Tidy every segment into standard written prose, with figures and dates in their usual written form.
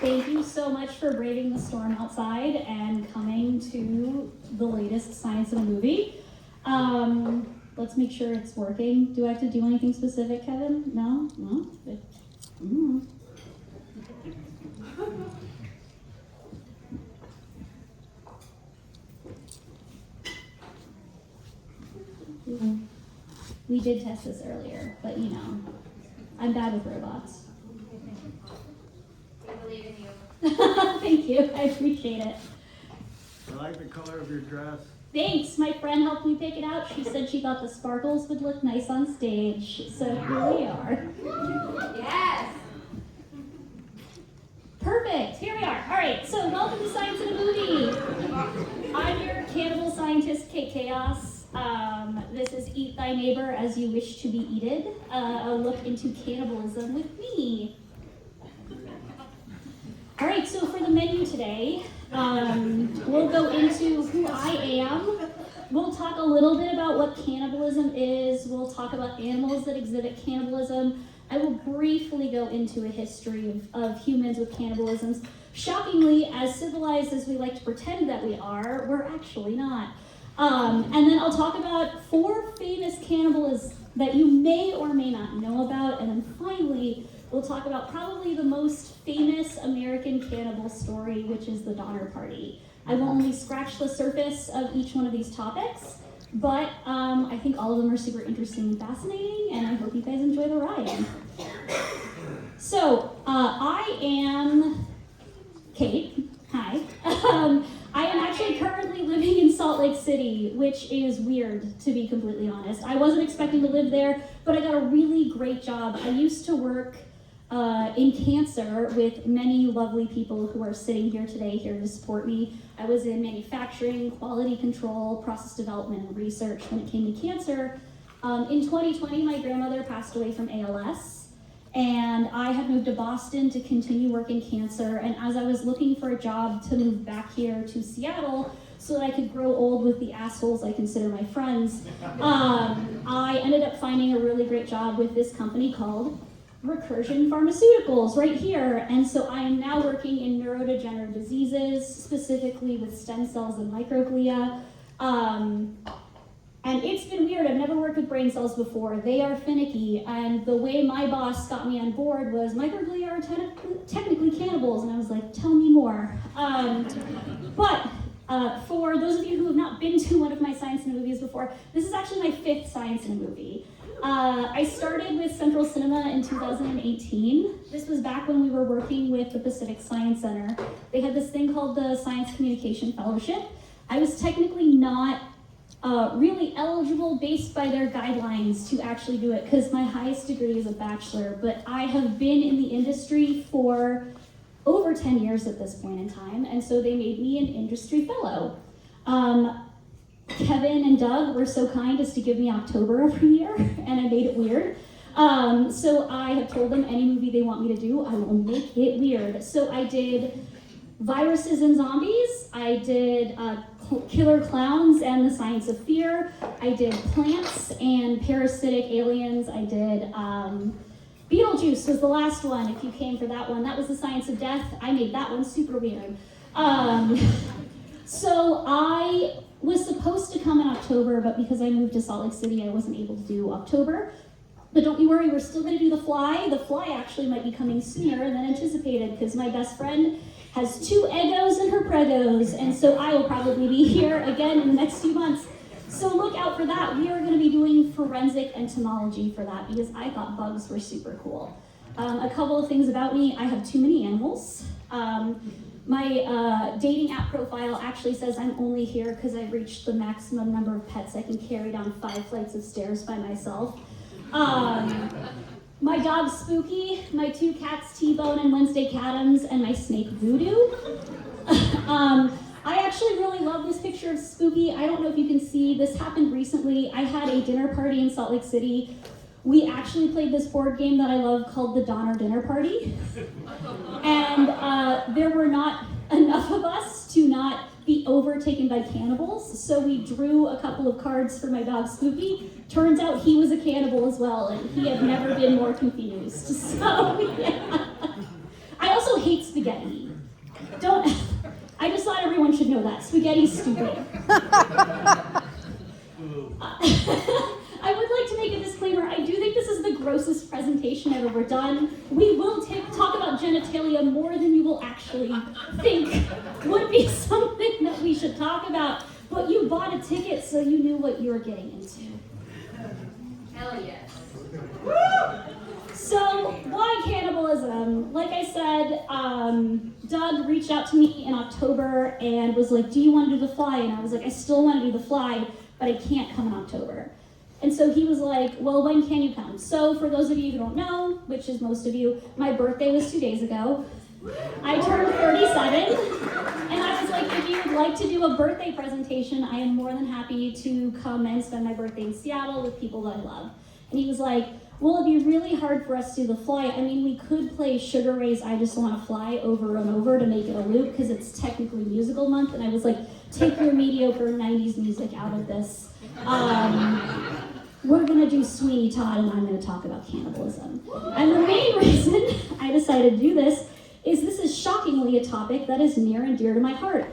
Thank you so much for braving the storm outside and coming to the latest Science in a Movie. Let's make sure it's working. Do I have to do anything specific, Kevin? No? No? We did test this earlier, but you know, I'm bad with robots. We believe in you. Thank you, I appreciate it. I like the color of your dress. Thanks, my friend helped me pick it out. She said she thought the sparkles would look nice on stage, so here we are. Yes! Perfect, here we are. All right, so welcome to Science in a Movie. I'm your cannibal scientist, Kate Chaos. This is Eat Thy Neighbor as You Wish to Be Eated, a look into cannibalism with me. All right, so for the menu today, we'll go into who I am. We'll talk a little bit about what cannibalism is. We'll talk about animals that exhibit cannibalism. I will briefly go into a history of humans with cannibalism. Shockingly, as civilized as we like to pretend that we are, we're actually not. And then I'll talk about 4 famous cannibals that you may or may not know about. And then finally, we'll talk about probably the most famous American cannibal story, which is the Donner Party. I will only scratch the surface of each one of these topics, but I think all of them are super interesting and fascinating, and I hope you guys enjoy the ride. So, I am Kate. Hi. I am actually currently living in Salt Lake City, which is weird, to be completely honest. I wasn't expecting to live there, but I got a really great job. I used to work in cancer with many lovely people who are sitting here today here to support me. I was in manufacturing, quality control, process development, and research when it came to cancer. In 2020, my grandmother passed away from ALS, and I had moved to Boston to continue working cancer. And as I was looking for a job to move back here to Seattle so that I could grow old with the assholes I consider my friends, I ended up finding a really great job with this company called Recursion Pharmaceuticals right here. And so I am now working in neurodegenerative diseases, specifically with stem cells and microglia. And it's been weird. I've never worked with brain cells before. They are finicky. And the way my boss got me on board was microglia are technically cannibals. And I was like, tell me more. But for those of you who have not been to one of my Science in a Movies before, this is actually my 5th Science in a Movie. I started with Central Cinema in 2018. This was back when we were working with the Pacific Science Center. They had this thing called the Science Communication Fellowship. I was technically not really eligible based by their guidelines to actually do it because my highest degree is a bachelor, but I have been in the industry for over 10 years at this point in time, and so they made me an industry fellow. Kevin and Doug were so kind as to give me October every year, and I made it weird. So I have told them any movie they want me to do, I will make it weird. So I did Viruses and Zombies, I did Killer Clowns and the Science of Fear, I did Plants and Parasitic Aliens, I did Beetlejuice was the last one, if you came for that one. That was the Science of Death. I made that one super weird. So I was supposed to come in October, but because I moved to Salt Lake City, I wasn't able to do October. But don't you worry, we're still gonna do The Fly. The Fly actually might be coming sooner than anticipated because my best friend has 2 Eggos in her Pregos, and so I will probably be here again in the next few months. So look out for that. We are gonna be doing forensic entomology for that because I thought bugs were super cool. A couple of things about me, I have too many animals. My dating app profile actually says I'm only here because I've reached the maximum number of pets I can carry down 5 flights of stairs by myself. My dog Spooky, my 2 cats T-Bone and Wednesday Caddams, and my snake Voodoo. I actually really love this picture of Spooky. I don't know if you can see, this happened recently. I had a dinner party in Salt Lake City. We actually played this board game that I love called the Donner Dinner Party. And there were not enough of us to not be overtaken by cannibals, so we drew a couple of cards for my dog Spooky. Turns out he was a cannibal as well, and he had never been more confused. So, yeah. I also hate spaghetti. getting stupid. I would like to make a disclaimer. I do think this is the grossest presentation I've ever done. We will talk about genitalia more than you will actually think would be something that we should talk about. But you bought a ticket, so you knew what you were getting into. Hell yes. So, why cannibalism? Like I said, Doug reached out to me in October and was like, do you want to do the fly? And I was like, I still want to do the fly, but I can't come in October. And so he was like, well, when can you come? So for those of you who don't know, which is most of you, my birthday was 2 days ago. I turned 37, and I was like, if you would like to do a birthday presentation, I am more than happy to come and spend my birthday in Seattle with people that I love. And he was like, well, it'd be really hard for us to do the fly. I mean, we could play Sugar Ray's I Just Want to Fly over and over to make it a loop, because it's technically musical month. And I was like, take your mediocre 90s music out of this. We're gonna do Sweeney, Todd, and I'm gonna talk about cannibalism. And the main reason I decided to do this is shockingly a topic that is near and dear to my heart.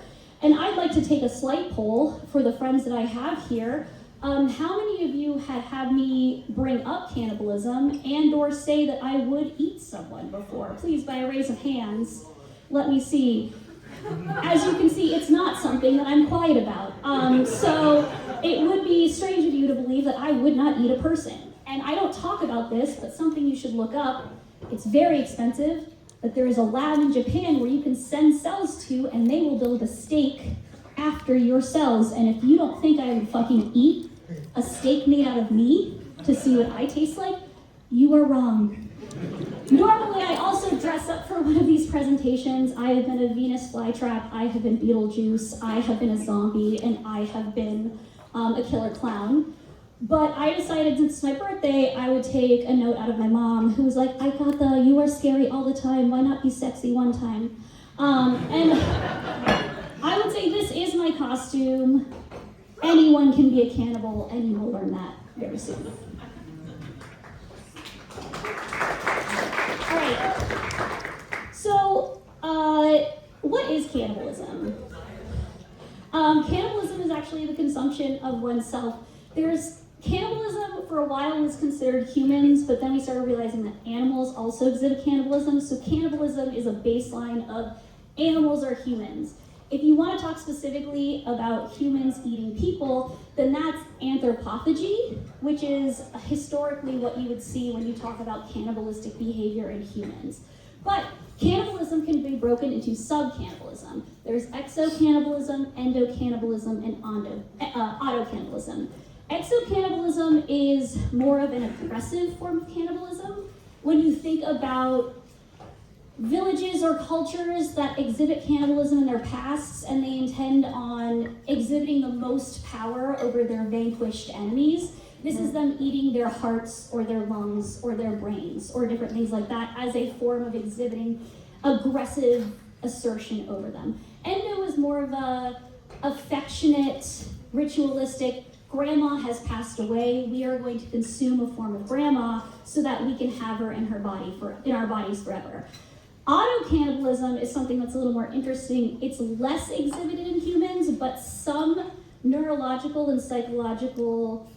And I'd like to take a slight poll for the friends that I have here. How many of you had me bring up cannibalism and or say that I would eat someone before? Please, by a raise of hands, let me see. As you can see, it's not something that I'm quiet about. So it would be strange of you to believe that I would not eat a person. And I don't talk about this, but something you should look up. It's very expensive, but there is a lab in Japan where you can send cells to, and they will build a steak after your cells. And if you don't think I would fucking eat a steak made out of me to see what I taste like, you are wrong. Normally, I also dress up for one of these presentations. I have been a Venus flytrap, I have been Beetlejuice, I have been a zombie, and I have been a killer clown. But I decided since it's my birthday, I would take a note out of my mom, who was like, I got the you are scary all the time, why not be sexy one time? And I would say this is my costume. Anyone can be a cannibal, and you will learn that very soon. All right, so what is cannibalism? Cannibalism is actually the consumption of oneself. Cannibalism for a while was considered humans, but then we started realizing that animals also exhibit cannibalism. So cannibalism is a baseline of animals are humans. If you want to talk specifically about humans eating people, then that's anthropophagy, which is historically what you would see when you talk about cannibalistic behavior in humans. But cannibalism can be broken into sub-cannibalism. There's exo-cannibalism, endo-cannibalism, and auto-cannibalism. Exo-cannibalism is more of an aggressive form of cannibalism. When you think about villages or cultures that exhibit cannibalism in their pasts and they intend on exhibiting the most power over their vanquished enemies, this is them eating their hearts or their lungs or their brains or different things like that as a form of exhibiting aggressive assertion over them. Endo is more of a affectionate, ritualistic, grandma has passed away, we are going to consume a form of grandma so that we can have her in our bodies forever. Auto-cannibalism is something that's a little more interesting. It's less exhibited in humans, but some neurological and psychological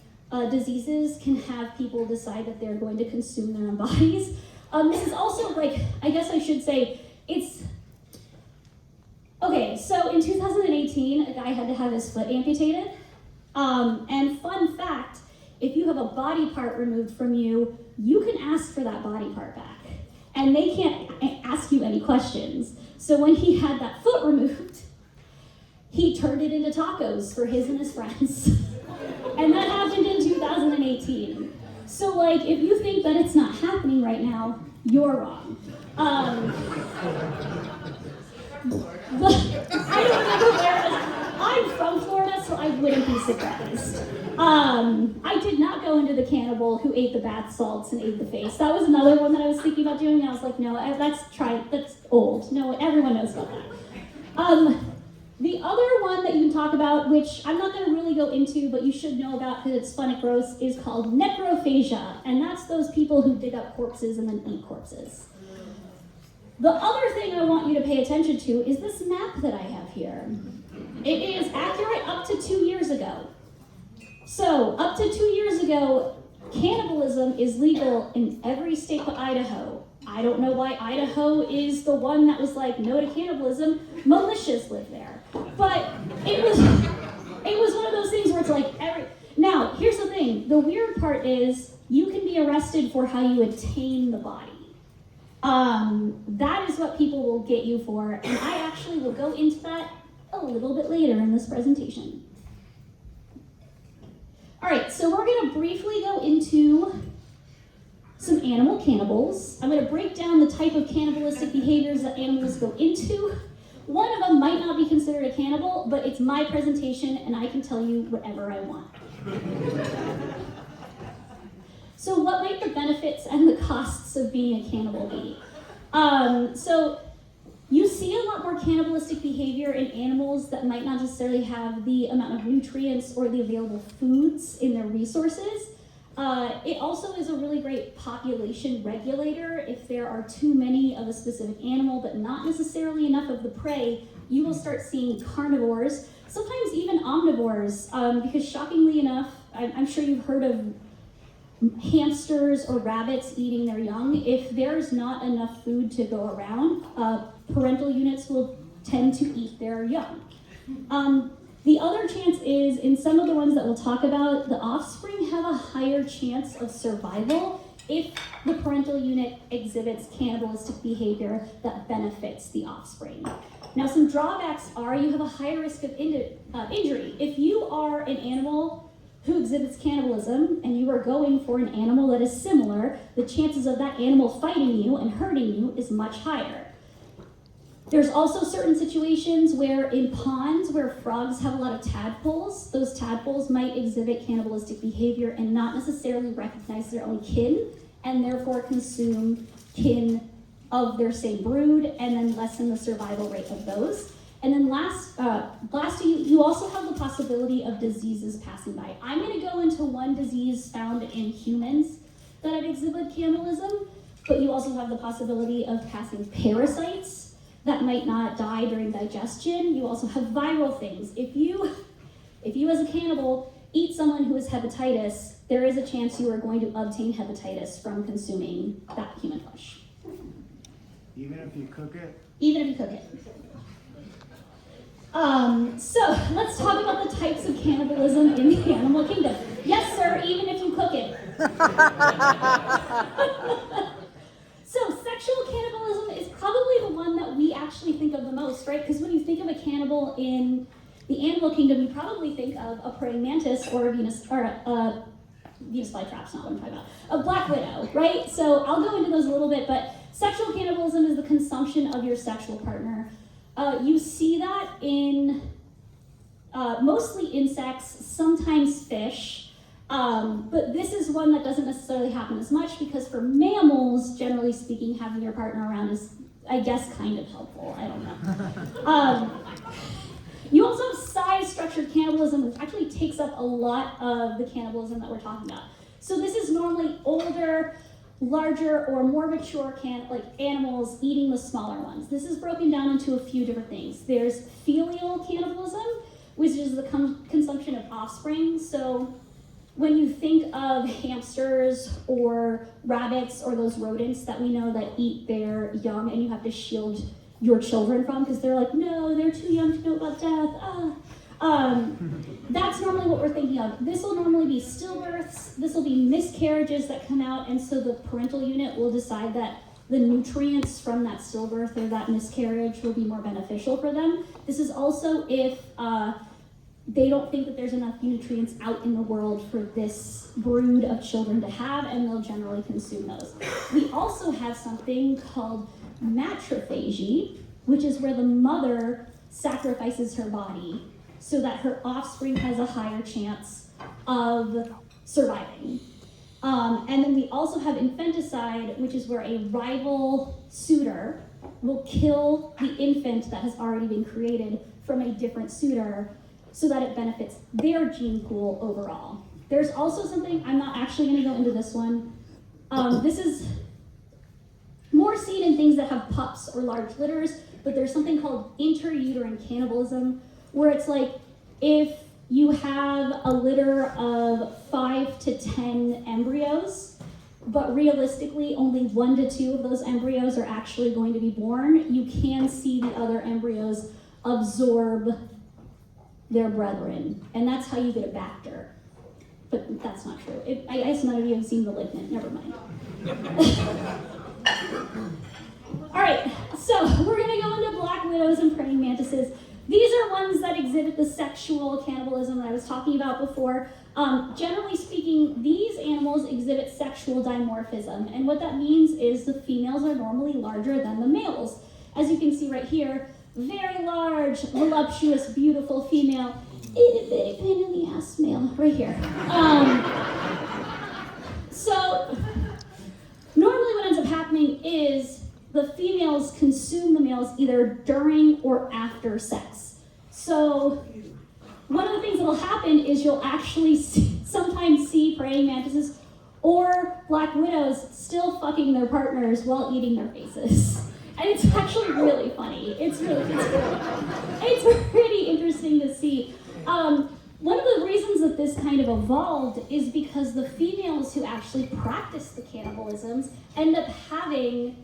diseases can have people decide that they're going to consume their own bodies. This is also I guess I should say, okay, so in 2018, a guy had to have his foot amputated. And fun fact, if you have a body part removed from you, you can ask for that body part back. And they can't ask you any questions. So when he had that foot removed, he turned it into tacos for his and his friends. And that happened in 2018. So if you think that it's not happening right now, you're wrong. I don't remember where it was. I'm from Florida, so I wouldn't be surprised. I did not go into the cannibal who ate the bath salts and ate the face. That was another one that I was thinking about doing, and I was like, no, that's old. No, everyone knows about that. The other one that you can talk about, which I'm not going to really go into, but you should know about because it's fun and gross, is called necrophagia, and that's those people who dig up corpses and then eat corpses. The other thing I want you to pay attention to is this map that I have here. It is accurate up to 2 years ago. So, up to 2 years ago, cannibalism is legal in every state but Idaho. I don't know why Idaho is the one that was like, no to cannibalism. Militias live there. But it was one of those things where it's like Now, here's the thing. The weird part is you can be arrested for how you attain the body. That is what people will get you for, and I actually will go into that a little bit later in this presentation. All right, so we're going to briefly go into some animal cannibals. I'm going to break down the type of cannibalistic behaviors that animals go into. One of them might not be considered a cannibal, but it's my presentation, and I can tell you whatever I want. So what might the benefits and the costs of being a cannibal be? So you see a lot more cannibalistic behavior in animals that might not necessarily have the amount of nutrients or the available foods in their resources. It also is a really great population regulator. If there are too many of a specific animal, but not necessarily enough of the prey, you will start seeing carnivores, sometimes even omnivores, because shockingly enough, I'm sure you've heard of hamsters or rabbits eating their young. If there's not enough food to go around, parental units will tend to eat their young. The other chance is, in some of the ones that we'll talk about, the offspring have a higher chance of survival if the parental unit exhibits cannibalistic behavior that benefits the offspring. Now, some drawbacks are you have a higher risk of injury. If you are an animal who exhibits cannibalism and you are going for an animal that is similar, the chances of that animal fighting you and hurting you is much higher. There's also certain situations where in ponds where frogs have a lot of tadpoles, those tadpoles might exhibit cannibalistic behavior and not necessarily recognize their own kin, and therefore consume kin of their same brood, and then lessen the survival rate of those. And then last, you also have the possibility of diseases passing by. I'm going to go into one disease found in humans that have exhibited cannibalism, but you also have the possibility of passing parasites that might not die during digestion. You also have viral things. If you as a cannibal eat someone who has hepatitis, there is a chance you are going to obtain hepatitis from consuming that human flesh. Even if you cook it? Even if you cook it. So let's talk about the types of cannibalism in the animal kingdom. Yes, sir, even if you cook it. So sexual cannibalism is probably the one that we actually think of the most, right? Because when you think of a cannibal in the animal kingdom, you probably think of a praying mantis or a Venus flytrap's not what I'm talking about. A black widow, right? So I'll go into those a little bit, but sexual cannibalism is the consumption of your sexual partner. You see that in mostly insects, sometimes fish. But this is one that doesn't necessarily happen as much because for mammals, generally speaking, having your partner around is, I guess, kind of helpful. I don't know. You also have size-structured cannibalism, which actually takes up a lot of the cannibalism that we're talking about. So this is normally older, larger, or more mature animals eating the smaller ones. This is broken down into a few different things. There's filial cannibalism, which is the consumption of offspring. So when you think of hamsters or rabbits or those rodents that we know that eat their young and you have to shield your children from because they're like, no, they're too young to know about death. That's normally what we're thinking of. This will normally be stillbirths. This will be miscarriages that come out, and so the parental unit will decide that the nutrients from that stillbirth or that miscarriage will be more beneficial for them. This is also if they don't think that there's enough nutrients out in the world for this brood of children to have, and they'll generally consume those. We also have something called matrophagy, which is where the mother sacrifices her body so that her offspring has a higher chance of surviving. And then we also have infanticide, which is where a rival suitor will kill the infant that has already been created from a different suitor so that it benefits their gene pool overall. There's also something, I'm not actually going to go into this one. This is more seen in things that have pups or large litters, but there's something called intrauterine cannibalism, where it's like, if you have a litter of 5 to 10 embryos, but realistically only 1 to 2 of those embryos are actually going to be born, you can see the other embryos absorb their brethren, and that's how you get a Bacter. But that's not true. I guess none of you have seen the Malignant, never mind. All right, so we're gonna go into black widows and praying mantises. These are ones that exhibit the sexual cannibalism that I was talking about before. Generally speaking, these animals exhibit sexual dimorphism, and what that means is the females are normally larger than the males. As you can see right here, very large, voluptuous, beautiful female, itty bitty pain in the ass male, right here. So, normally what ends up happening is the females consume the males either during or after sex. So, one of the things that will happen is you'll actually sometimes see praying mantises or black widows still fucking their partners while eating their faces. And it's actually really funny. It's pretty interesting to see. One of the reasons that this kind of evolved is because the females who actually practice the cannibalisms end up having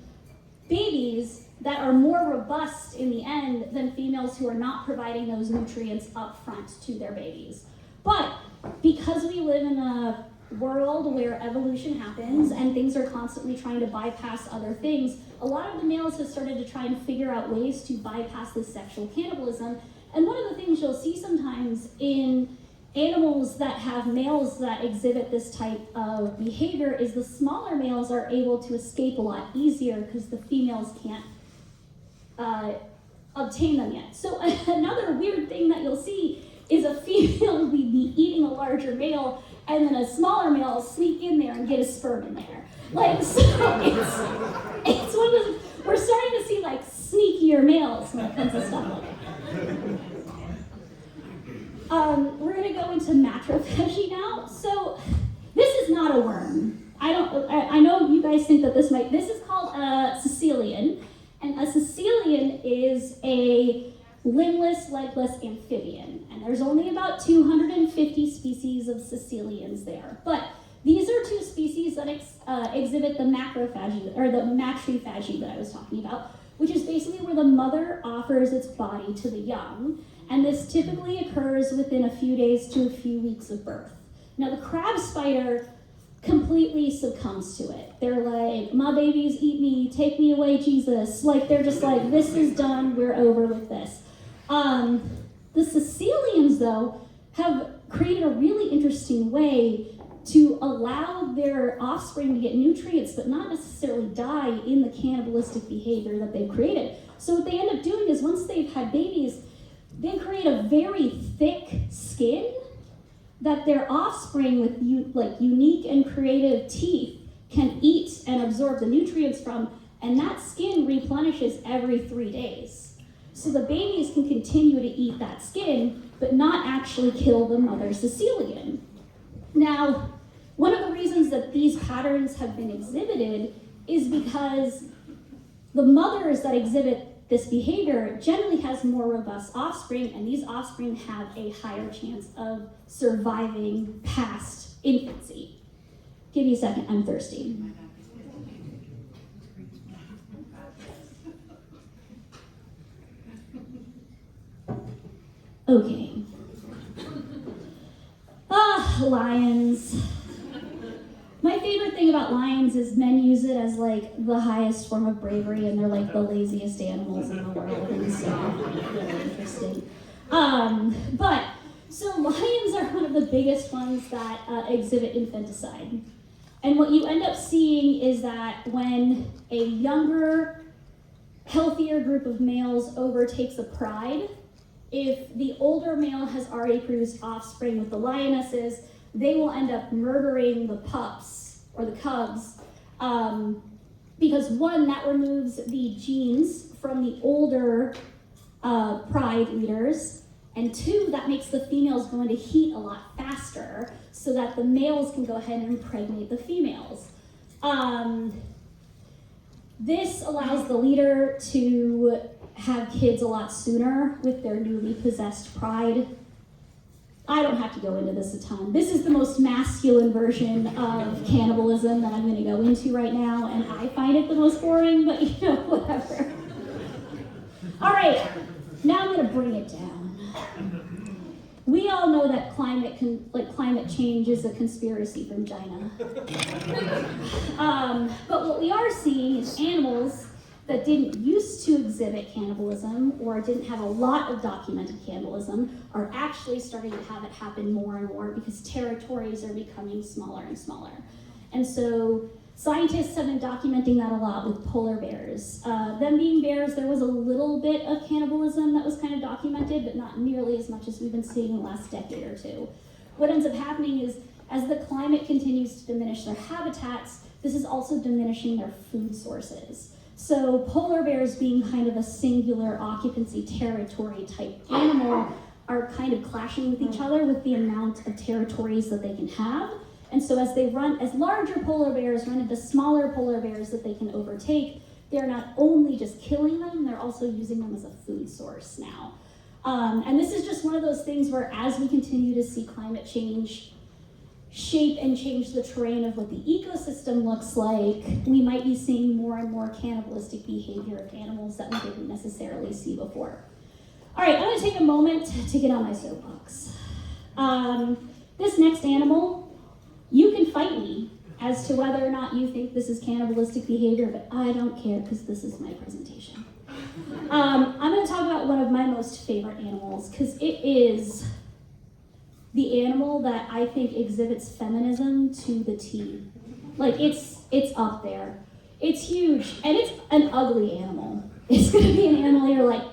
babies that are more robust in the end than females who are not providing those nutrients up front to their babies. But because we live in a world where evolution happens and things are constantly trying to bypass other things, a lot of the males have started to try and figure out ways to bypass this sexual cannibalism. And one of the things you'll see sometimes in animals that have males that exhibit this type of behavior is the smaller males are able to escape a lot easier because the females can't obtain them yet. So another weird thing that you'll see is a female will be eating a larger male, and then a smaller male will sneak in there and get a sperm in there. Like, so it's one of those, we're starting to see like sneakier males when it comes to stuff like that. We're gonna go into macrophagy now. So this is not a worm. I know you guys think that this is called a caecilian, and a caecilian is a limbless, legless amphibian, and there's only about 250 species of caecilians there. But these are two species that exhibit the macrophagy, or the matrophagy that I was talking about, which is basically where the mother offers its body to the young, and this typically occurs within a few days to a few weeks of birth. Now the crab spider completely succumbs to it. They're like, my babies eat me, take me away, Jesus. Like, they're just like, this is done, we're over with this. The caecilians, though, have created a really interesting way to allow their offspring to get nutrients, but not necessarily die in the cannibalistic behavior that they've created. So what they end up doing is once they've had babies, they create a very thick skin that their offspring with unique and creative teeth can eat and absorb the nutrients from, and that skin replenishes every 3 days. So the babies can continue to eat that skin, but not actually kill the mother caecilian. Now, one of the reasons that these patterns have been exhibited is because the mothers that exhibit this behavior generally has more robust offspring, and these offspring have a higher chance of surviving past infancy. Give me a second, I'm thirsty. Okay. Lions. My favorite thing about lions is men use it as like the highest form of bravery, and they're like the laziest animals in the world, and so really interesting. So lions are one of the biggest ones that exhibit infanticide. And what you end up seeing is that when a younger, healthier group of males overtakes a pride, if the older male has already produced offspring with the lionesses, they will end up murdering the pups or the cubs because one, that removes the genes from the older pride leaders, and two, that makes the females go into heat a lot faster so that the males can go ahead and impregnate the females. This allows the leader to have kids a lot sooner with their newly possessed pride. I don't have to go into this a ton. This is the most masculine version of cannibalism that I'm going to go into right now, and I find it the most boring, but whatever. All right, now I'm going to bring it down. We all know that climate change is a conspiracy from China. But what we are seeing is animals that didn't used to exhibit cannibalism or didn't have a lot of documented cannibalism are actually starting to have it happen more and more because territories are becoming smaller and smaller. And so scientists have been documenting that a lot with polar bears. Them being bears, there was a little bit of cannibalism that was kind of documented, but not nearly as much as we've been seeing in the last decade or two. What ends up happening is, as the climate continues to diminish their habitats, this is also diminishing their food sources. So polar bears, being kind of a singular occupancy territory type animal, are kind of clashing with each other with the amount of territories that they can have. And so as larger polar bears run into smaller polar bears that they can overtake, they're not only just killing them, they're also using them as a food source now. And this is just one of those things where, as we continue to see climate change shape and change the terrain of what the ecosystem looks like, we might be seeing more and more cannibalistic behavior of animals that we didn't necessarily see before. All right, I'm going to take a moment to get on my soapbox. This next animal, you can fight me as to whether or not you think this is cannibalistic behavior, but I don't care because this is my presentation. I'm going to talk about one of my most favorite animals because it is the animal that I think exhibits feminism to the T. Like, it's up there. It's huge, and it's an ugly animal. It's going to be an animal you're like,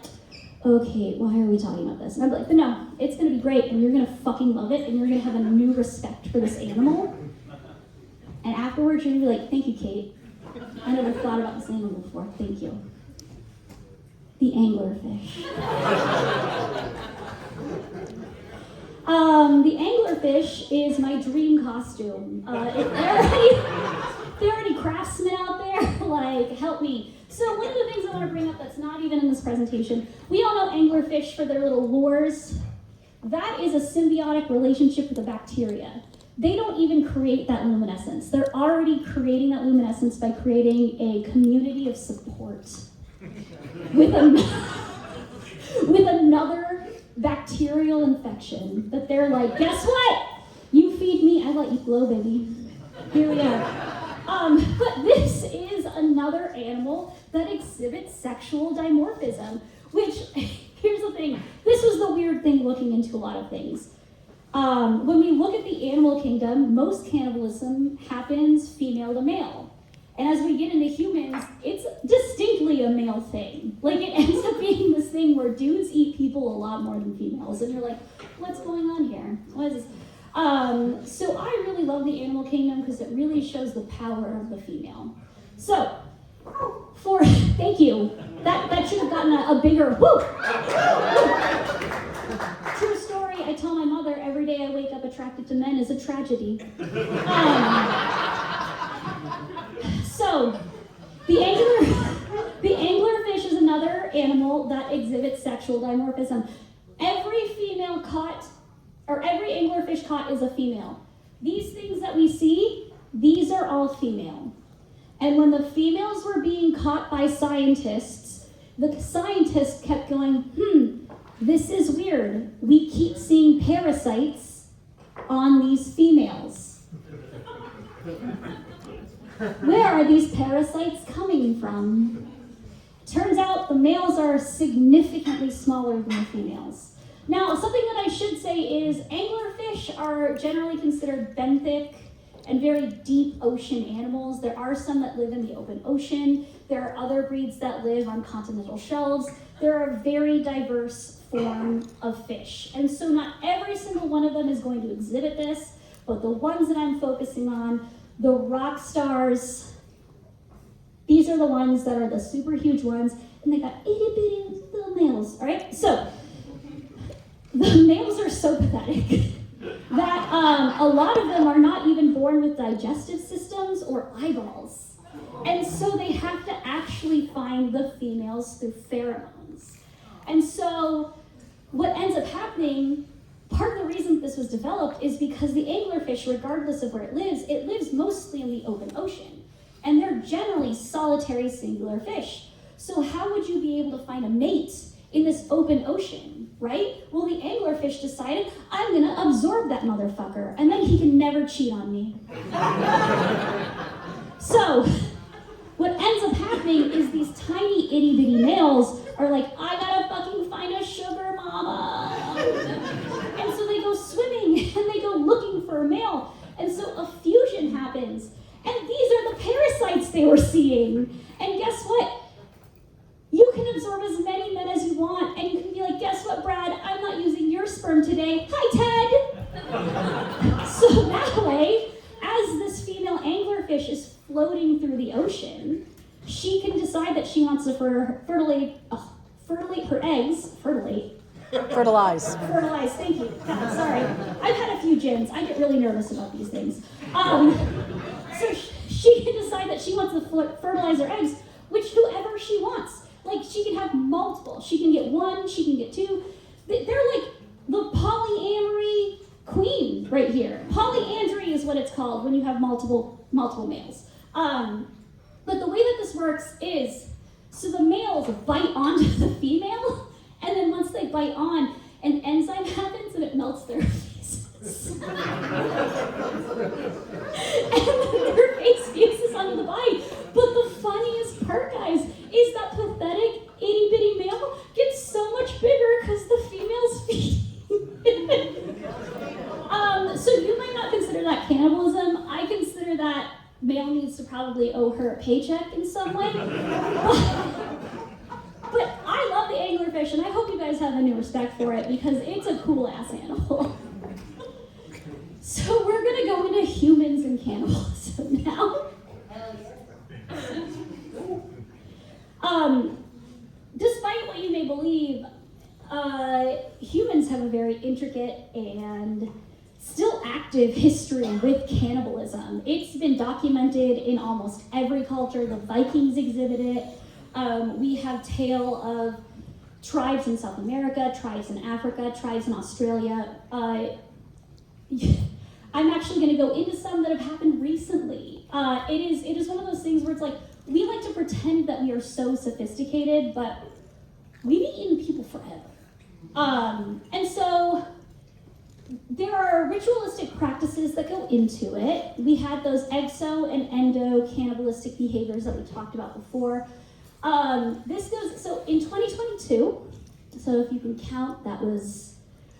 okay, why are we talking about this? And I'm like, but no, it's going to be great, and you're going to fucking love it, and you're going to have a new respect for this animal. And afterwards, you're going to be like, thank you, Kate. I never thought about this animal before. Thank you. The anglerfish. The anglerfish is my dream costume. If there are any craftsmen out there, like, help me. So one of the things I want to bring up that's not even in this presentation, we all know anglerfish for their little lures. That is a symbiotic relationship with a bacteria. They don't even create that luminescence. They're already creating that luminescence by creating a community of support with another bacterial infection that they're like, guess what? You feed me, I let you glow, baby. Here we are. But this is another animal that exhibits sexual dimorphism, which, here's the thing, this was the weird thing looking into a lot of things. When we look at the animal kingdom, most cannibalism happens female to male. And as we get into humans, it's distinctly a male thing. Like, it ends up being this thing where dudes eat people a lot more than females. And you're like, what's going on here? What is this? So I really love the animal kingdom because it really shows the power of the female. So, thank you. That should have gotten a bigger woo. True story, I tell my mother every day I wake up attracted to men is a tragedy. So, the anglerfish is another animal that exhibits sexual dimorphism. Every anglerfish caught is a female. These things that we see, these are all female. And when the females were being caught by scientists, the scientists kept going, this is weird. We keep seeing parasites on these females. Where are these parasites coming from? Turns out the males are significantly smaller than the females. Now, something that I should say is anglerfish are generally considered benthic and very deep ocean animals. There are some that live in the open ocean. There are other breeds that live on continental shelves. There are a very diverse form of fish. And so not every single one of them is going to exhibit this, but the ones that I'm focusing on, the rock stars, these are the ones that are the super huge ones, and they got itty bitty little males, all right? So, the males are so pathetic that a lot of them are not even born with digestive systems or eyeballs. And so they have to actually find the females through pheromones. And so what ends up happening, part of the reason this was developed is because the anglerfish, regardless of where it lives mostly in the open ocean. And they're generally solitary, singular fish. So how would you be able to find a mate in this open ocean, right? Well, the anglerfish decided, I'm gonna absorb that motherfucker, and then he can never cheat on me. So, what ends up happening is these tiny itty bitty males are like, I gotta fucking find a sugar mama. And so they go swimming and they go looking for a male. And so a fusion happens. And these are the parasites they were seeing. And guess what? You can absorb as many men as you want, and you can be like, guess what, Brad? I'm not using your sperm today. Hi, Ted! So that way, as this female anglerfish is floating through the ocean, she can decide that she wants to fertilize her eggs. Fertilize, thank you. God, sorry. I've had a few gins. I get really nervous about these things. So she can decide that she wants to fertilize her eggs, which whoever she wants. Like, she can have multiple. She can get one, she can get two. They're like the polyamory queen right here. Polyandry is what it's called when you have multiple males. But the way that this works is, so the males bite onto the female, and then once they bite on, an enzyme happens and it melts their faces. And then their face fuses onto the body. But the funniest part, guys, is that pathetic itty bitty male gets so much bigger because the female's feeding. So you might not consider that cannibalism. I consider that male needs to probably owe her a paycheck in some way. But I love the anglerfish, and I hope you guys have a new respect for it because it's a cool ass animal. So we're gonna go into humans and cannibalism now. Despite what you may believe, humans have a very intricate and still active history with cannibalism. It's been documented in almost every culture. The Vikings exhibit it. We have tale of tribes in South America, tribes in Africa, tribes in Australia. I'm actually going to go into some that have happened recently. It is one of those things where it's like, we like to pretend that we are so sophisticated, but we've eaten people forever. And so there are ritualistic practices that go into it. We had those exo and endo cannibalistic behaviors that we talked about before. So in 2022, so if you can count, that was,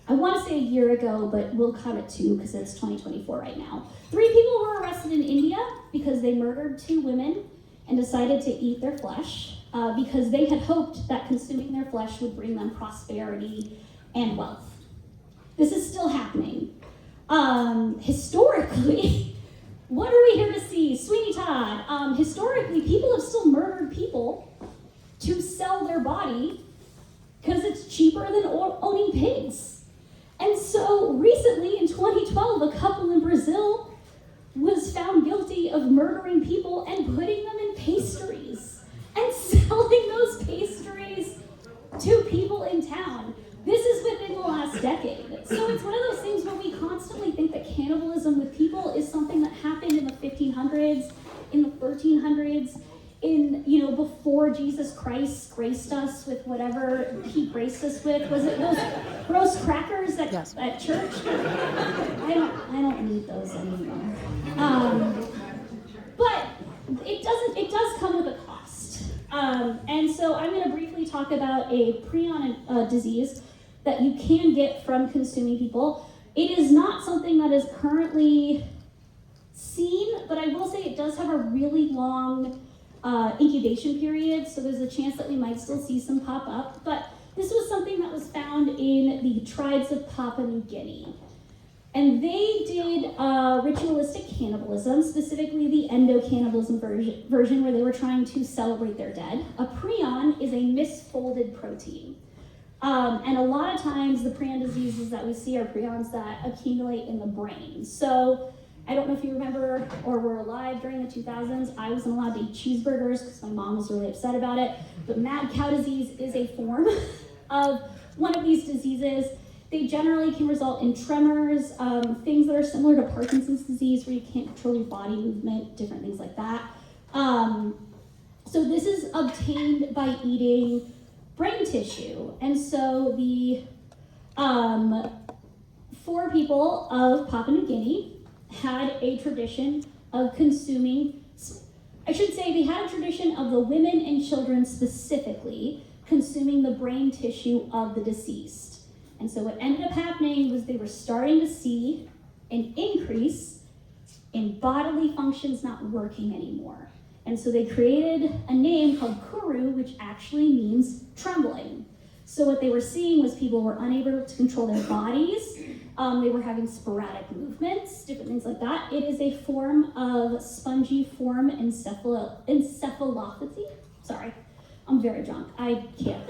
I want to say a year ago, but we'll count it 2 because it's 2024 right now. 3 people were arrested in India because they murdered 2 women and decided to eat their flesh because they had hoped that consuming their flesh would bring them prosperity and wealth. This is still happening. Historically, what are we here to see? Sweeney Todd. Historically, people have still murdered people to sell their body because it's cheaper than owning pigs. And so recently in 2012, a couple in Brazil was found guilty of murdering people and putting them in pastries and selling those pastries to people in town. This is within the last decade. So it's one of those things where we constantly think that cannibalism with people is something that happened in the 1500s, in the 1300s, before Jesus Christ graced us with whatever he graced us with. Was it those gross crackers at church? I don't need those anymore. But it does come with a cost. And so I'm going to briefly talk about a prion disease that you can get from consuming people. It is not something that is currently seen, but I will say it does have a really long incubation period, so there's a chance that we might still see some pop up. But this was something that was found in the tribes of Papua New Guinea. And they did ritualistic cannibalism, specifically the endo-cannibalism version where they were trying to celebrate their dead. A prion is a misfolded protein. And a lot of times the prion diseases that we see are prions that accumulate in the brain. So I don't know if you remember or were alive during the 2000s, I wasn't allowed to eat cheeseburgers because my mom was really upset about it. But mad cow disease is a form of one of these diseases. They generally can result in tremors, things that are similar to Parkinson's disease where you can't control your body movement, different things like that. So this is obtained by eating brain tissue. And so the 4 people of Papua New Guinea had a tradition of consuming, I should say they had a tradition of the women and children specifically consuming the brain tissue of the deceased. And so what ended up happening was they were starting to see an increase in bodily functions not working anymore. And so they created a name called Kuru, which actually means trembling. So what they were seeing was people were unable to control their bodies. They were having sporadic movements, different things like that. It is a form of spongiform encephalopathy. Sorry, I'm very drunk. I can't.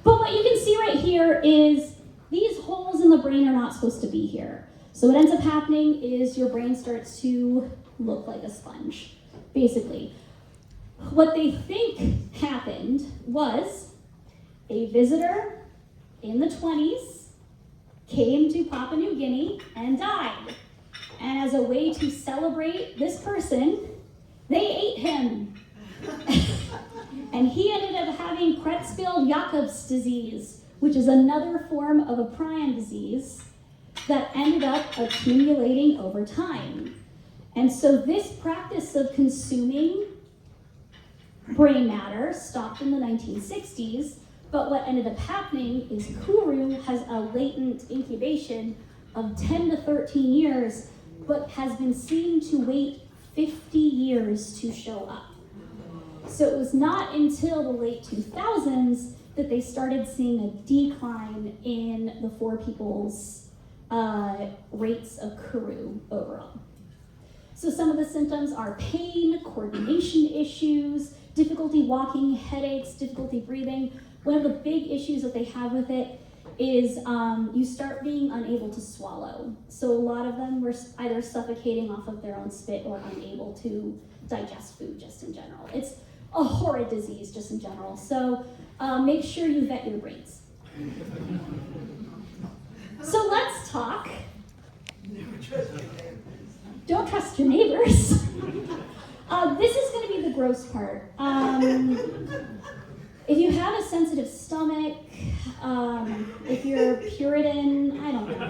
But what you can see right here is these holes in the brain are not supposed to be here. So what ends up happening is your brain starts to look like a sponge, basically. What they think happened was a visitor in the 20s came to Papua New Guinea and died. And as a way to celebrate this person, they ate him. And he ended up having Creutzfeldt-Jakob's disease, which is another form of a prion disease that ended up accumulating over time. And so this practice of consuming brain matter stopped in the 1960s, but what ended up happening is Kuru has a latent incubation of 10 to 13 years, but has been seen to wait 50 years to show up. So it was not until the late 2000s that they started seeing a decline in the 4 people's rates of Kuru overall. So some of the symptoms are pain, coordination issues, difficulty walking, headaches, difficulty breathing. One of the big issues that they have with it is you start being unable to swallow. So a lot of them were either suffocating off of their own spit or unable to digest food just in general. It's a horrid disease just in general. So make sure you vet your brains. So let's talk. Don't trust your neighbors. This is going to be the gross part. If you have a sensitive stomach, if you're Puritan, I don't know.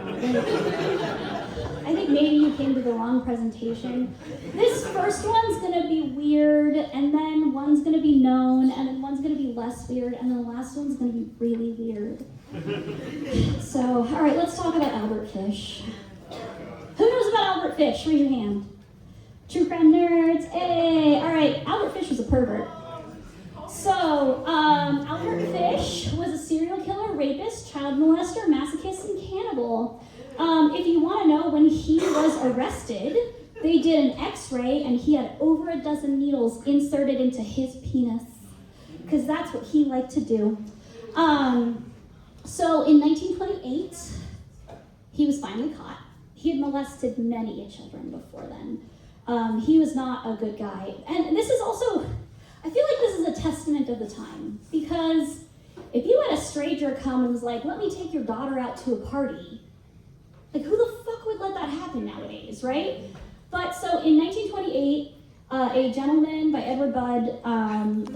I think maybe you came to the wrong presentation. This first one's going to be weird, and then one's going to be known, and then one's going to be less weird, and then the last one's going to be really weird. So, all right, let's talk about Albert Fish. Who knows about Albert Fish? Raise your hand. True crime nerds. Hey! All right, Albert Fish was a pervert. So, Albert Fish was a serial killer, rapist, child molester, masochist, and cannibal. If you want to know, when he was arrested, they did an x-ray and he had over a dozen needles inserted into his penis, because that's what he liked to do. So in 1928, he was finally caught. He had molested many children before then. He was not a good guy. And this is also, I feel like this is a testament of the time, because if you had a stranger come and was like, let me take your daughter out to a party, like who the fuck would let that happen nowadays, right? But so in 1928, a gentleman by Edward Budd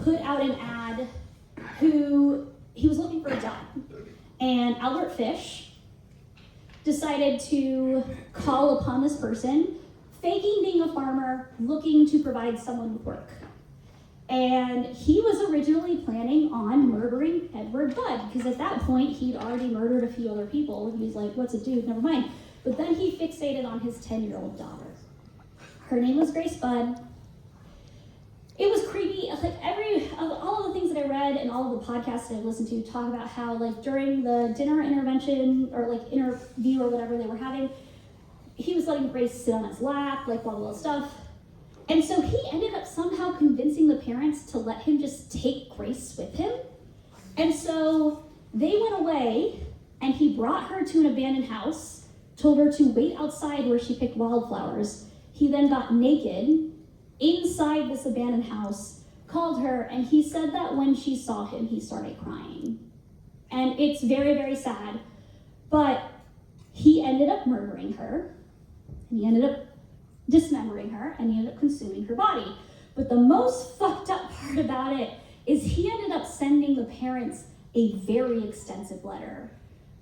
put out an ad he was looking for a job. And Albert Fish decided to call upon this person, faking being a farmer, looking to provide someone with work. And he was originally planning on murdering Edward Budd, because at that point he'd already murdered a few other people. He was like, what's a dude? Never mind. But then he fixated on his 10-year-old daughter. Her name was Grace Budd. It was creepy. Like all of the things that I read and all of the podcasts that I've listened to talk about how, like, during the dinner intervention or like interview or whatever they were having, he was letting Grace sit on his lap, like blah, blah, blah stuff. And so he ended up somehow convincing the parents to let him just take Grace with him. And so they went away and he brought her to an abandoned house, told her to wait outside where she picked wildflowers. He then got naked inside this abandoned house, called her, and he said that when she saw him, he started crying. And it's very, very sad. But he ended up murdering her, and he ended up dismembering her, and he ended up consuming her body. But the most fucked up part about it is he ended up sending the parents a very extensive letter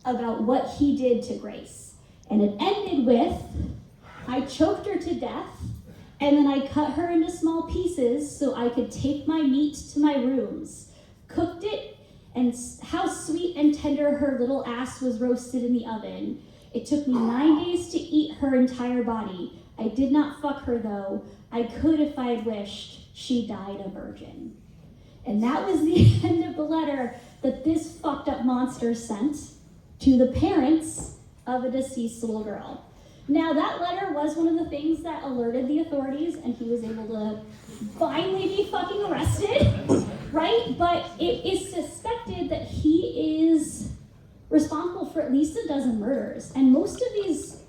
about what he did to Grace. And it ended with, I choked her to death, and then I cut her into small pieces so I could take my meat to my rooms, cooked it, and how sweet and tender her little ass was roasted in the oven. It took me 9 days to eat her entire body. I did not fuck her though. I could if I had wished. She died a virgin. And that was the end of the letter that this fucked up monster sent to the parents of a deceased little girl. Now that letter was one of the things that alerted the authorities, and he was able to finally be fucking arrested, right? But it is suspected that he is responsible for at least a dozen murders. And most of these,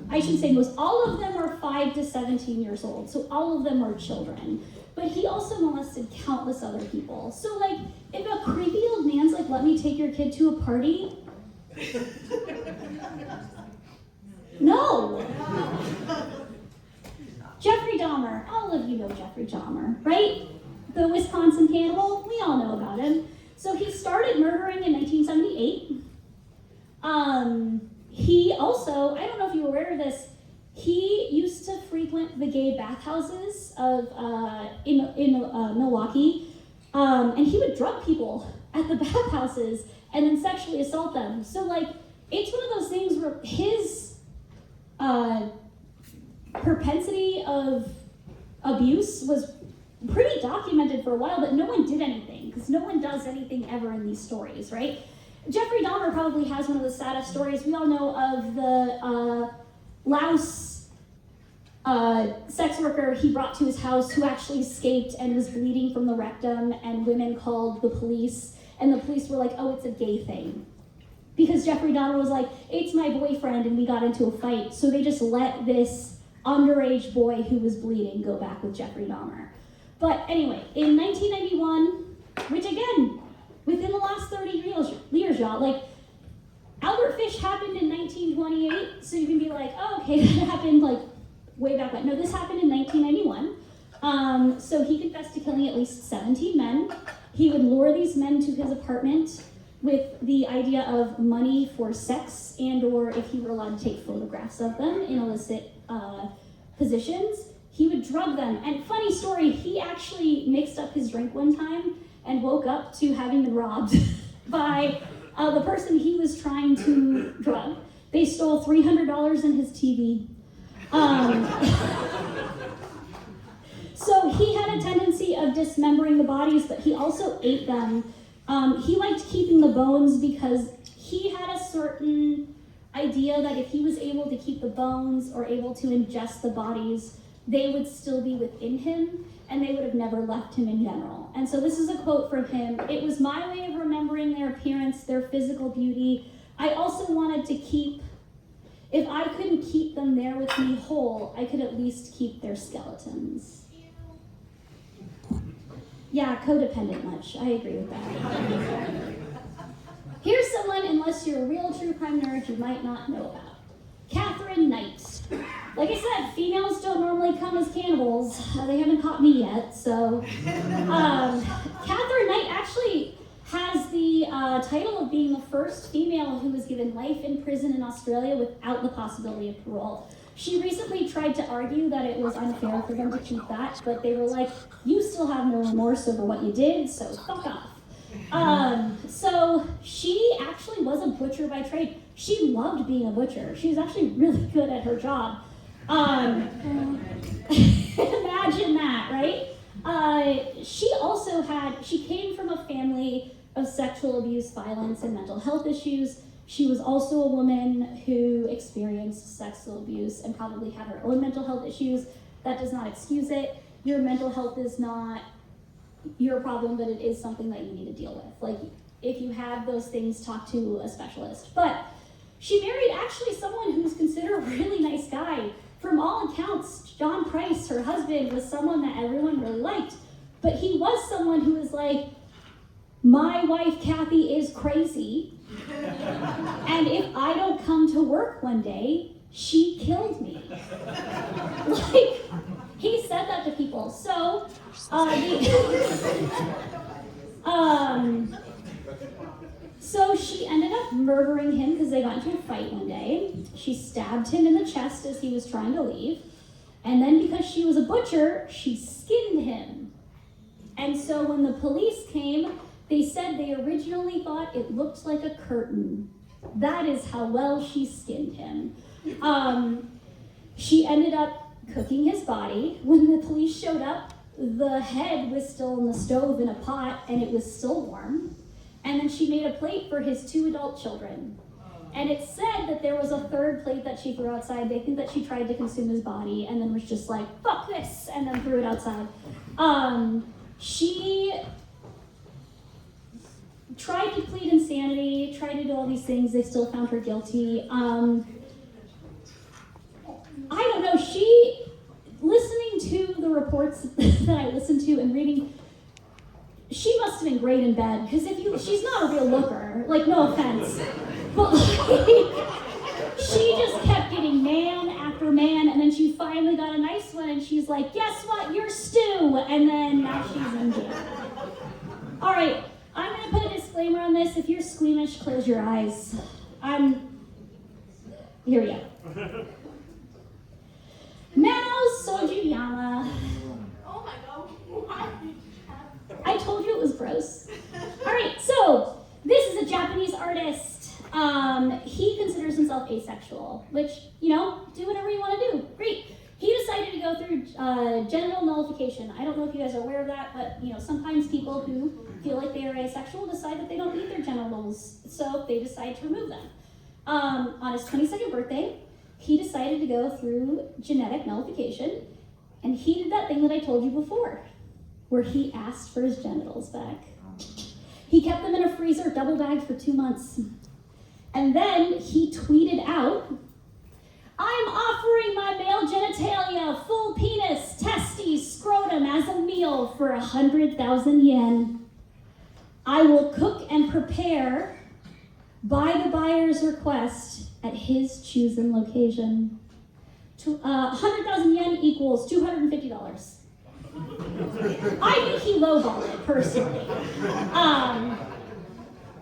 I should say most, all of them are 5 to 17 years old. So all of them are children. But he also molested countless other people. So like, if a creepy old man's like, let me take your kid to a party, no. Jeffrey Dahmer, all of you know Jeffrey Dahmer, right? The Wisconsin cannibal, we all know about him. So he started murdering in 1978. He also, I don't know if you were aware of this, he used to frequent the gay bathhouses of in Milwaukee, and he would drug people at the bathhouses and then sexually assault them. So like, it's one of those things where his propensity of abuse was pretty documented for a while, but no one did anything, because no one does anything ever in these stories, right? Jeffrey Dahmer probably has one of the saddest stories. We all know of the Laos sex worker he brought to his house who actually escaped and was bleeding from the rectum, and women called the police, and the police were like, oh, it's a gay thing. Because Jeffrey Dahmer was like, it's my boyfriend, and we got into a fight. So they just let this underage boy who was bleeding go back with Jeffrey Dahmer. But anyway, in 1991, which again, within the last 30 years, y'all, like, Albert Fish happened in 1928, so you can be like, oh, okay, that happened like way back when. No, this happened in 1991. So he confessed to killing at least 17 men. He would lure these men to his apartment with the idea of money for sex, and or if he were allowed to take photographs of them in illicit positions. He would drug them. And funny story, he actually mixed up his drink one time and woke up to having been robbed by the person he was trying to drug. They stole $300 in his TV. So he had a tendency of dismembering the bodies, but he also ate them. He liked keeping the bones because he had a certain idea that if he was able to keep the bones or able to ingest the bodies, they would still be within him and they would have never left him in general. And so this is a quote from him. It was my way of remembering their appearance, their physical beauty. I also wanted to keep, if I couldn't keep them there with me whole, I could at least keep their skeletons. Yeah, codependent much. I agree with that. Here's someone, unless you're a real true crime nerd, you might not know about. Catherine Knight. Like I said, females don't normally come as cannibals. They haven't caught me yet, so. Catherine Knight actually has the title of being the first female who was given life in prison in Australia without the possibility of parole. She recently tried to argue that it was unfair for them to keep that, but they were like, you still have no remorse over what you did, so fuck off. So she actually was a butcher by trade. She loved being a butcher. She was actually really good at her job. Imagine that, right? She came from a family of sexual abuse, violence, and mental health issues. She was also a woman who experienced sexual abuse and probably had her own mental health issues. That does not excuse it. Your mental health is not your problem, but it is something that you need to deal with. Like, if you have those things, talk to a specialist. But she married actually someone who's considered a really nice guy. From all accounts, John Price, her husband, was someone that everyone really liked. But he was someone who was like, my wife Kathy is crazy, and if I don't come to work one day, she killed me. Like, he said that to people. So, so she ended up murdering him because they got into a fight one day. She stabbed him in the chest as he was trying to leave. And then because she was a butcher, she skinned him. And so when the police came, they said they originally thought it looked like a curtain. That is how well she skinned him. She ended up cooking his body. When the police showed up, the head was still in the stove in a pot and it was still warm. And then she made a plate for his 2 adult children. And it said that there was a third plate that she threw outside. They think that she tried to consume his body and then was just like, fuck this, and then threw it outside. She tried to plead insanity, tried to do all these things. They still found her guilty. I don't know, listening to the reports that I listened to and reading, she must have been great in bed, because she's not a real looker, like, no offense, but like, she just kept getting man after man, and then she finally got a nice one, and she's like, guess what, you're Stu, and then now she's in jail. All right, I'm gonna put a disclaimer on this. If you're squeamish, close your eyes. Here we go. Now, Sojiyama. Oh my god, why? I told you it was gross. All right, so this is a Japanese artist. He considers himself asexual, which, do whatever you want to do. Great. He decided to go through genital nullification. I don't know if you guys are aware of that, but sometimes people who feel like they are asexual decide that they don't need their genitals, so they decide to remove them. On his 22nd birthday, he decided to go through genetic nullification, and he did that thing that I told you before, where he asked for his genitals back. He kept them in a freezer, double bagged for 2 months. And then he tweeted out, I'm offering my male genitalia, full penis, testes, scrotum as a meal for 100,000 yen. I will cook and prepare by the buyer's request at his chosen location. 100,000 yen equals $250. I think he lowballed it, personally.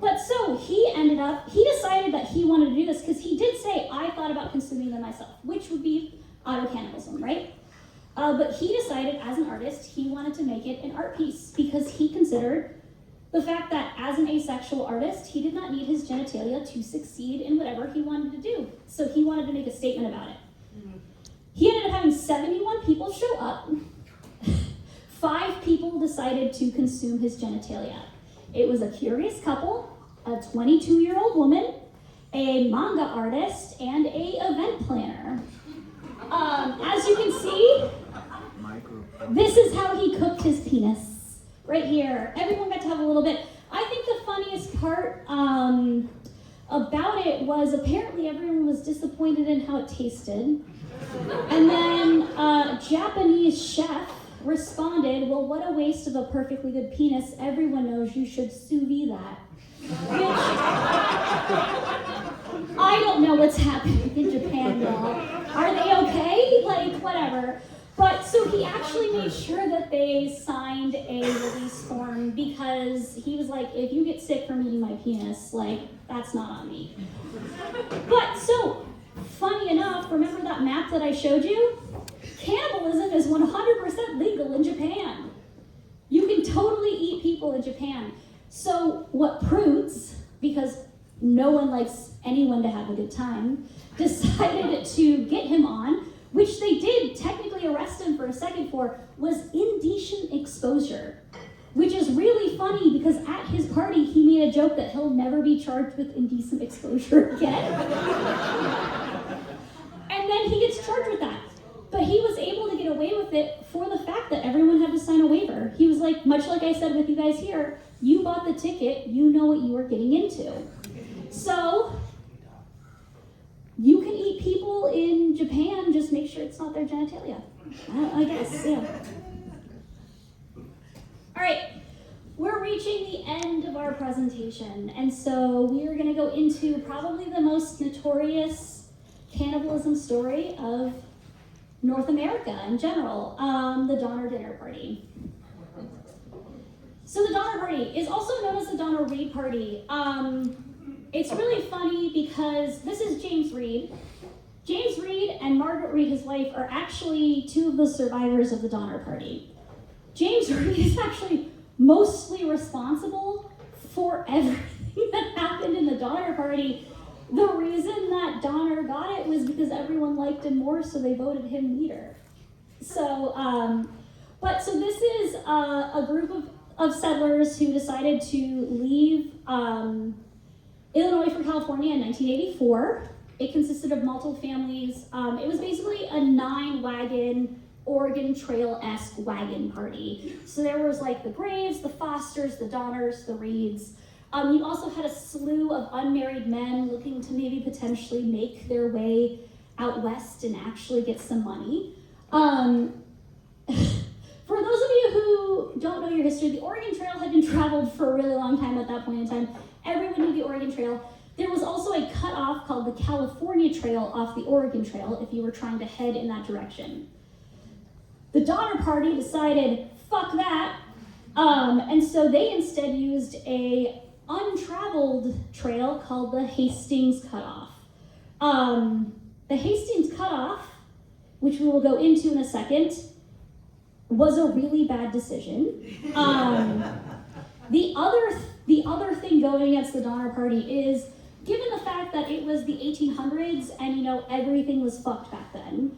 But so he decided that he wanted to do this because he did say, I thought about consuming them myself, which would be auto-cannibalism, right? But he decided, as an artist, he wanted to make it an art piece because he considered the fact that as an asexual artist, he did not need his genitalia to succeed in whatever he wanted to do. So he wanted to make a statement about it. He ended up having 71 people show up. 5 people decided to consume his genitalia. It was a curious couple, a 22-year-old woman, a manga artist, and a event planner. As you can see, this is how he cooked his penis. Right here. Everyone got to have a little bit. I think the funniest part about it was apparently everyone was disappointed in how it tasted. And then a Japanese chef responded, well, what a waste of a perfectly good penis. Everyone knows you should sous vide that. Which, I don't know what's happening in Japan, y'all. Are they okay? Like, whatever. But so he actually made sure that they signed a release form because he was like, if you get sick from eating my penis, like, that's not on me. But so, funny enough, remember that map that I showed you? Cannibalism is 100% legal in Japan. You can totally eat people in Japan. So what prudes, because no one likes anyone to have a good time, decided to get him on, which they did technically arrest him for a second for, was indecent exposure. Which is really funny because at his party, he made a joke that he'll never be charged with indecent exposure again. And then he gets charged with that. But he was able to get away with it for the fact that everyone had to sign a waiver. He was like, much like I said with you guys here, you bought the ticket, you know what you were getting into. So, you can eat people in Japan, just make sure it's not their genitalia. I guess, yeah. All right, we're reaching the end of our presentation, and so we are going to go into probably the most notorious cannibalism story of North America in general, the Donner Dinner Party. So the Donner Party is also known as the Donner Reed Party. It's really funny because this is James Reed. James Reed and Margaret Reed, his wife, are actually two of the survivors of the Donner Party. James Reed is actually mostly responsible for everything that happened in the Donner Party. The reason that Donner got it was because everyone liked him more, so they voted him leader. So, so this is a group of settlers who decided to leave Illinois for California in 1984. It consisted of multiple families. It was basically a 9-wagon Oregon Trail-esque wagon party. So there was like the Graves, the Fosters, the Donners, the Reeds. You also had a slew of unmarried men looking to maybe potentially make their way out west and actually get some money. For those of you who don't know your history, the Oregon Trail had been traveled for a really long time at that point in time. Everyone knew the Oregon Trail. There was also a cutoff called the California Trail off the Oregon Trail if you were trying to head in that direction. The Donner Party decided, fuck that, and so they instead used a untraveled trail called the Hastings Cutoff. The Hastings Cutoff, which we will go into in a second, was a really bad decision. The other thing going against the Donner Party is, given the fact that it was the 1800s and everything was fucked back then,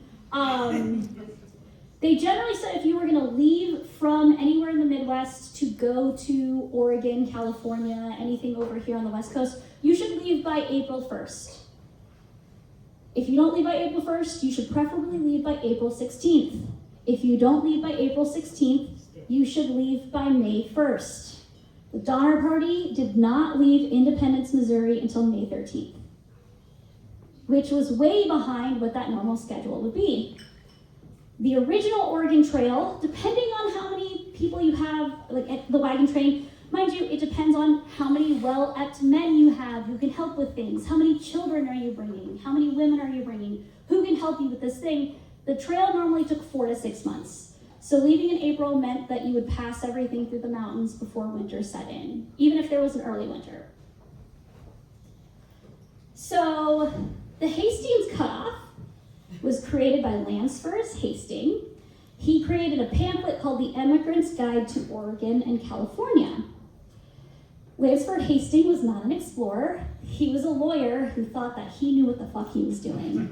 they generally said if you were going to leave from anywhere in the Midwest to go to Oregon, California, anything over here on the West Coast, you should leave by April 1st. If you don't leave by April 1st, you should preferably leave by April 16th. If you don't leave by April 16th, you should leave by May 1st. The Donner Party did not leave Independence, Missouri until May 13th, which was way behind what that normal schedule would be. The original Oregon Trail, depending on how many people you have, like at the wagon train, mind you, it depends on how many well-equipped men you have who can help with things. How many children are you bringing? How many women are you bringing? Who can help you with this thing? The trail normally took 4 to 6 months. So leaving in April meant that you would pass everything through the mountains before winter set in, even if there was an early winter. So the Hastings Cutoff was created by Lansford Hastings. He created a pamphlet called The Emigrant's Guide to Oregon and California. Lansford Hastings was not an explorer. He was a lawyer who thought that he knew what the fuck he was doing.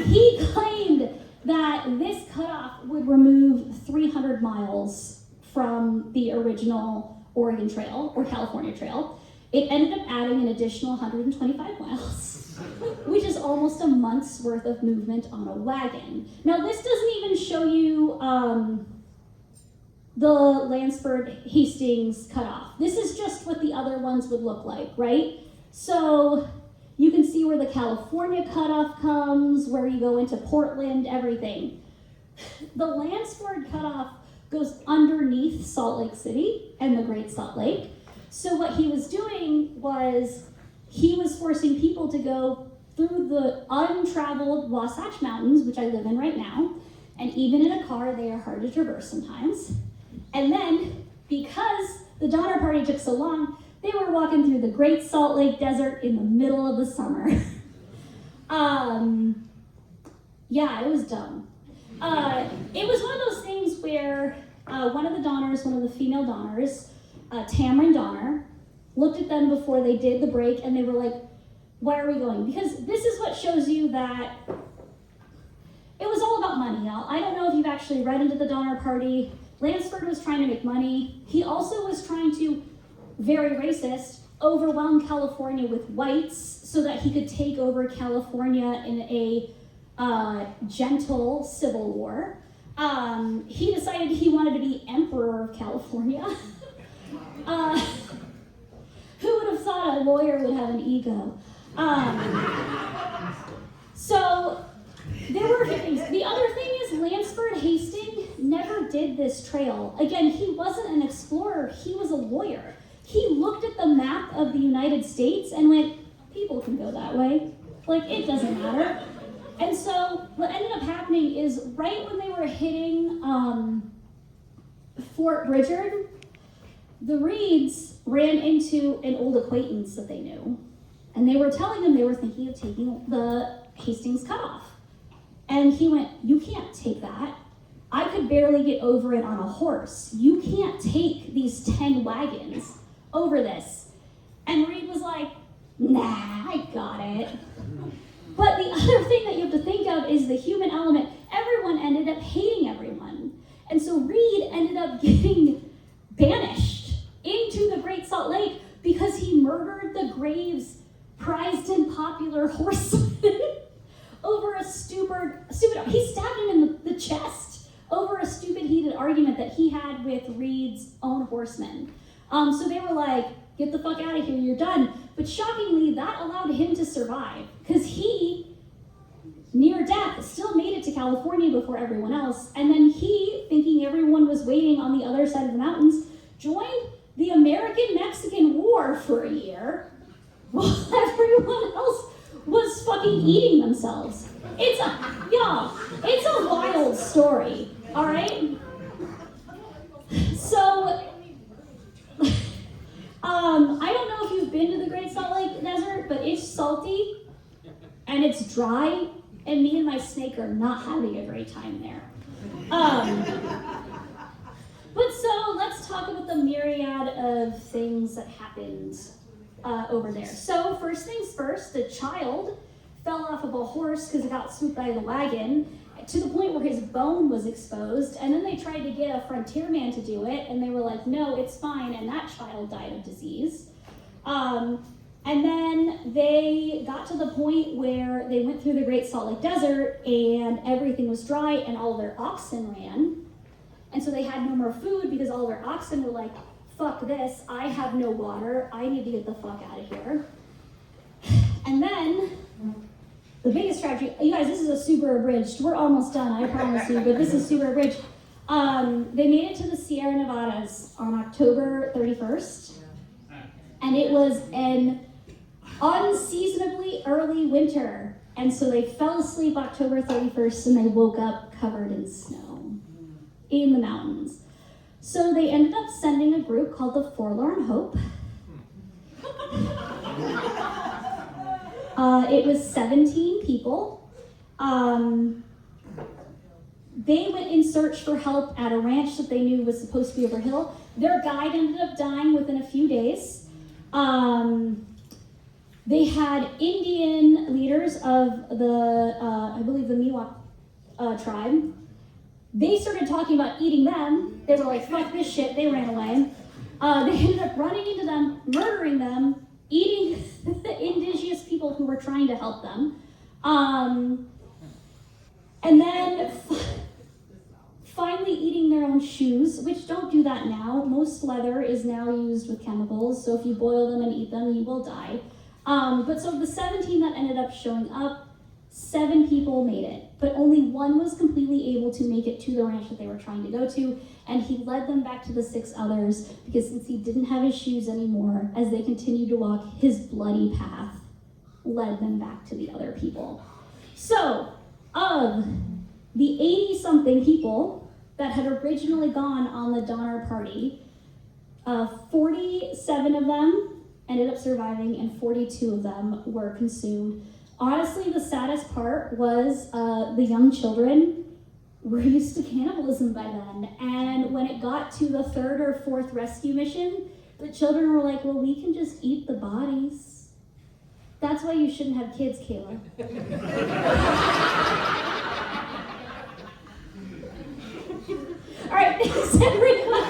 He claimed that this cutoff would remove 300 miles from the original Oregon Trail or California Trail. It ended up adding an additional 125 miles, which is almost a month's worth of movement on a wagon. Now, this doesn't even show you the Lansford Hastings cutoff. This is just what the other ones would look like, right? So you can see where the California cutoff comes, where you go into Portland, everything. The Lansford cutoff goes underneath Salt Lake City and the Great Salt Lake. So what he was doing was he was forcing people to go through the untraveled Wasatch Mountains, which I live in right now, and even in a car, they are hard to traverse sometimes. And then, because the Donner Party took so long, they were walking through the Great Salt Lake Desert in the middle of the summer. Yeah, it was dumb. It was one of those things where one of the Donners, one of the female Donners, Tamron Donner, looked at them before they did the break, and they were like, why are we going? Because this is what shows you that it was all about money, y'all. I don't know if you've actually read into the Donner Party. Lansford was trying to make money. He also was trying to, very racist, overwhelm California with whites so that he could take over California in a gentle civil war. He decided he wanted to be emperor of California. Who would have thought a lawyer would have an ego? So there were things. The other thing is Lansford Hastings never did this trail. Again, he wasn't an explorer, he was a lawyer. He looked at the map of the United States and went, people can go that way. Like, it doesn't matter. And so what ended up happening is right when they were hitting Fort Bridger, the Reeds ran into an old acquaintance that they knew. And they were telling him they were thinking of taking the Hastings Cutoff. And he went, you can't take that. I could barely get over it on a horse. You can't take these 10 wagons over this. And Reed was like, nah, I got it. But the other thing that you have to think of is the human element. Everyone ended up hating everyone. And so Reed ended up getting banished into the Great Salt Lake because he murdered the Graves' prized and popular horseman over a stupid, he stabbed him in the chest over a stupid heated argument that he had with Reed's own horsemen. So they were like, get the fuck out of here, you're done. But shockingly, that allowed him to survive because he, near death, still made it to California before everyone else. And then he, thinking everyone was waiting on the other side of the mountains, joined the American-Mexican War for a year while everyone else was fucking eating themselves. It's a wild story, all right? So, I don't know if you've been to the Great Salt Lake Desert, but it's salty and it's dry, and me and my snake are not having a great time there. But so let's talk about the myriad of things that happened over there. So first things first, the child fell off of a horse because it got swooped by the wagon to the point where his bone was exposed, and then they tried to get a frontierman to do it, and they were like, no, it's fine, and that child died of disease. And then they got to the point where they went through the Great Salt Lake Desert and everything was dry and all of their oxen ran. And so they had no more food because all of their oxen were like, fuck this, I have no water, I need to get the fuck out of here. And then, the biggest tragedy, you guys, this is a super abridged, we're almost done, I promise you, but this is super abridged. They made it to the Sierra Nevadas on October 31st, and it was an unseasonably early winter, and so they fell asleep October 31st and they woke up covered in snow in the mountains. So they ended up sending a group called the Forlorn Hope. It was 17 people. They went in search for help at a ranch that they knew was supposed to be over hill. Their guide ended up dying within a few days. They had Indian leaders of the, I believe the Miwok tribe. They started talking about eating them. They were like, fuck this shit, they ran away. They ended up running into them, murdering them, eating the indigenous people who were trying to help them. And then finally eating their own shoes, which don't do that now. Most leather is now used with chemicals, so if you boil them and eat them, you will die. But so the 17 that ended up showing up, 7 people made it, but only 1 was completely able to make it to the ranch that they were trying to go to, and he led them back to the 6 others, because since he didn't have his shoes anymore, as they continued to walk, his bloody path led them back to the other people. So, of the 80-something people that had originally gone on the Donner Party, 47 of them ended up surviving, and 42 of them were consumed. Honestly, the saddest part was the young children were used to cannibalism by then, and when it got to the 3rd or 4th rescue mission, the children were like, well, we can just eat the bodies. That's why you shouldn't have kids, Kayla. All right, thanks everyone.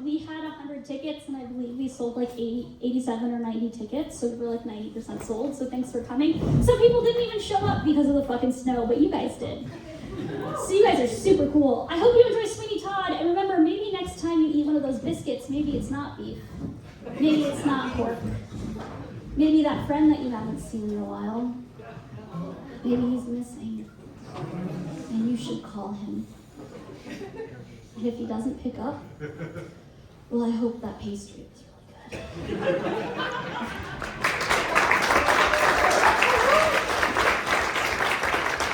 We had 100 tickets, and I believe we sold like 87 or 90 tickets, so we were like 90% sold, so thanks for coming. Some people didn't even show up because of the fucking snow, but you guys did. So you guys are super cool. I hope you enjoy Sweeney Todd, and remember, maybe next time you eat one of those biscuits, maybe it's not beef. Maybe it's not pork. Maybe that friend that you haven't seen in a while, maybe he's missing. And you should call him. And if he doesn't pick up, well, I hope that pastry was really good.